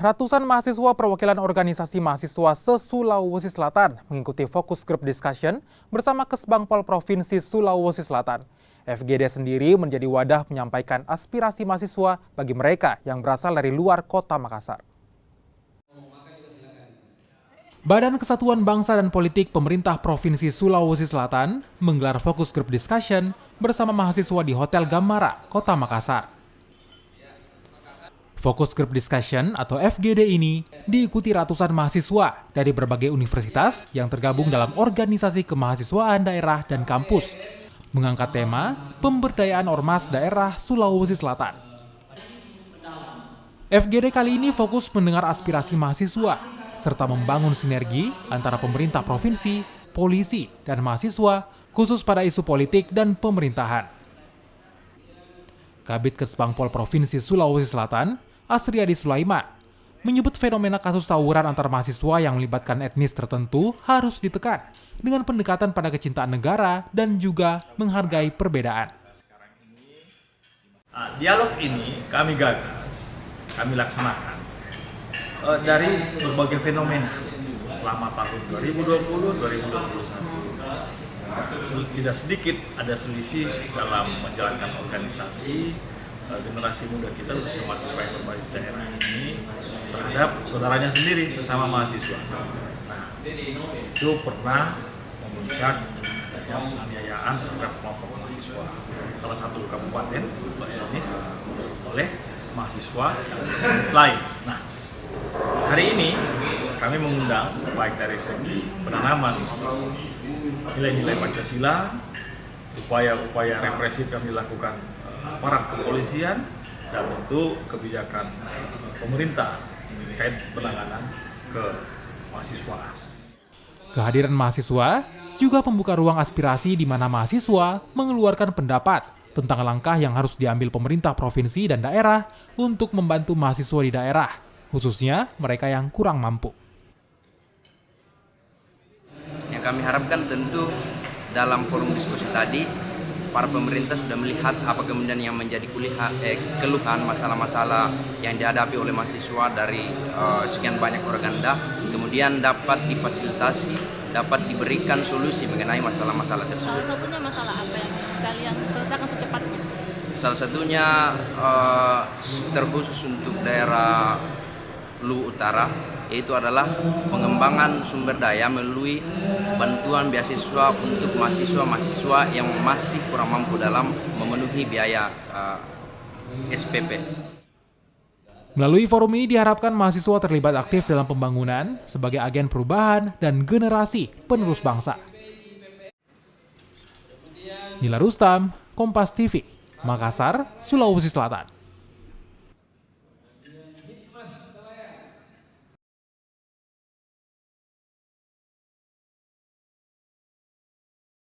ratusan mahasiswa perwakilan organisasi mahasiswa se-Sulawesi Selatan mengikuti fokus group discussion bersama Kesbangpol Provinsi Sulawesi Selatan. FGD sendiri menjadi wadah menyampaikan aspirasi mahasiswa bagi mereka yang berasal dari luar kota Makassar. Badan Kesatuan Bangsa dan Politik Pemerintah Provinsi Sulawesi Selatan menggelar fokus group discussion bersama mahasiswa di Hotel Gamara, Kota Makassar. Fokus Group Discussion atau FGD ini diikuti ratusan mahasiswa dari berbagai universitas yang tergabung dalam organisasi kemahasiswaan daerah dan kampus, mengangkat tema pemberdayaan ormas daerah Sulawesi Selatan. FGD kali ini fokus mendengar aspirasi mahasiswa, serta membangun sinergi antara pemerintah provinsi, polisi, dan mahasiswa, khusus pada isu politik dan pemerintahan. Kabid Kesbangpol Provinsi Sulawesi Selatan, Asriadi Sulaiman, menyebut fenomena kasus tawuran antar mahasiswa yang melibatkan etnis tertentu harus ditekan dengan pendekatan pada kecintaan negara dan juga menghargai perbedaan. Dialog ini kami gagas, kami laksanakan dari berbagai fenomena selama tahun 2020-2021. Tidak sedikit ada selisih dalam menjalankan organisasi generasi muda kita, khususnya mahasiswa yang berbasis daerah ini terhadap saudaranya sendiri sesama mahasiswa. Nah, itu pernah memuncak adanya penganiayaan terhadap kelompok mahasiswa salah satu kabupaten atau etnis oleh mahasiswa lain. Nah, hari ini kami mengundang baik dari segi penanaman nilai-nilai Pancasila, upaya-upaya represif yang dilakukan aparat kepolisian, dan tentu kebijakan pemerintah terkait penanganan ke mahasiswa. Kehadiran mahasiswa juga membuka ruang aspirasi di mana mahasiswa mengeluarkan pendapat tentang langkah yang harus diambil pemerintah provinsi dan daerah untuk membantu mahasiswa di daerah, khususnya mereka yang kurang mampu. Yang kami harapkan tentu dalam forum diskusi tadi, para pemerintah sudah melihat apa kemudian yang menjadi keluhan masalah-masalah yang dihadapi oleh mahasiswa dari sekian banyak organda, kemudian dapat difasilitasi, dapat diberikan solusi mengenai masalah-masalah tersebut. Salah satunya masalah apa yang kalian selesaikan secepatnya? Salah satunya terkhusus untuk daerah Luwu Utara, yaitu adalah pengembangan sumber daya melalui bantuan beasiswa untuk mahasiswa-mahasiswa yang masih kurang mampu dalam memenuhi biaya SPP. Melalui forum ini diharapkan mahasiswa terlibat aktif dalam pembangunan sebagai agen perubahan dan generasi penerus bangsa. Nila Rustam, Kompas TV, Makassar, Sulawesi Selatan.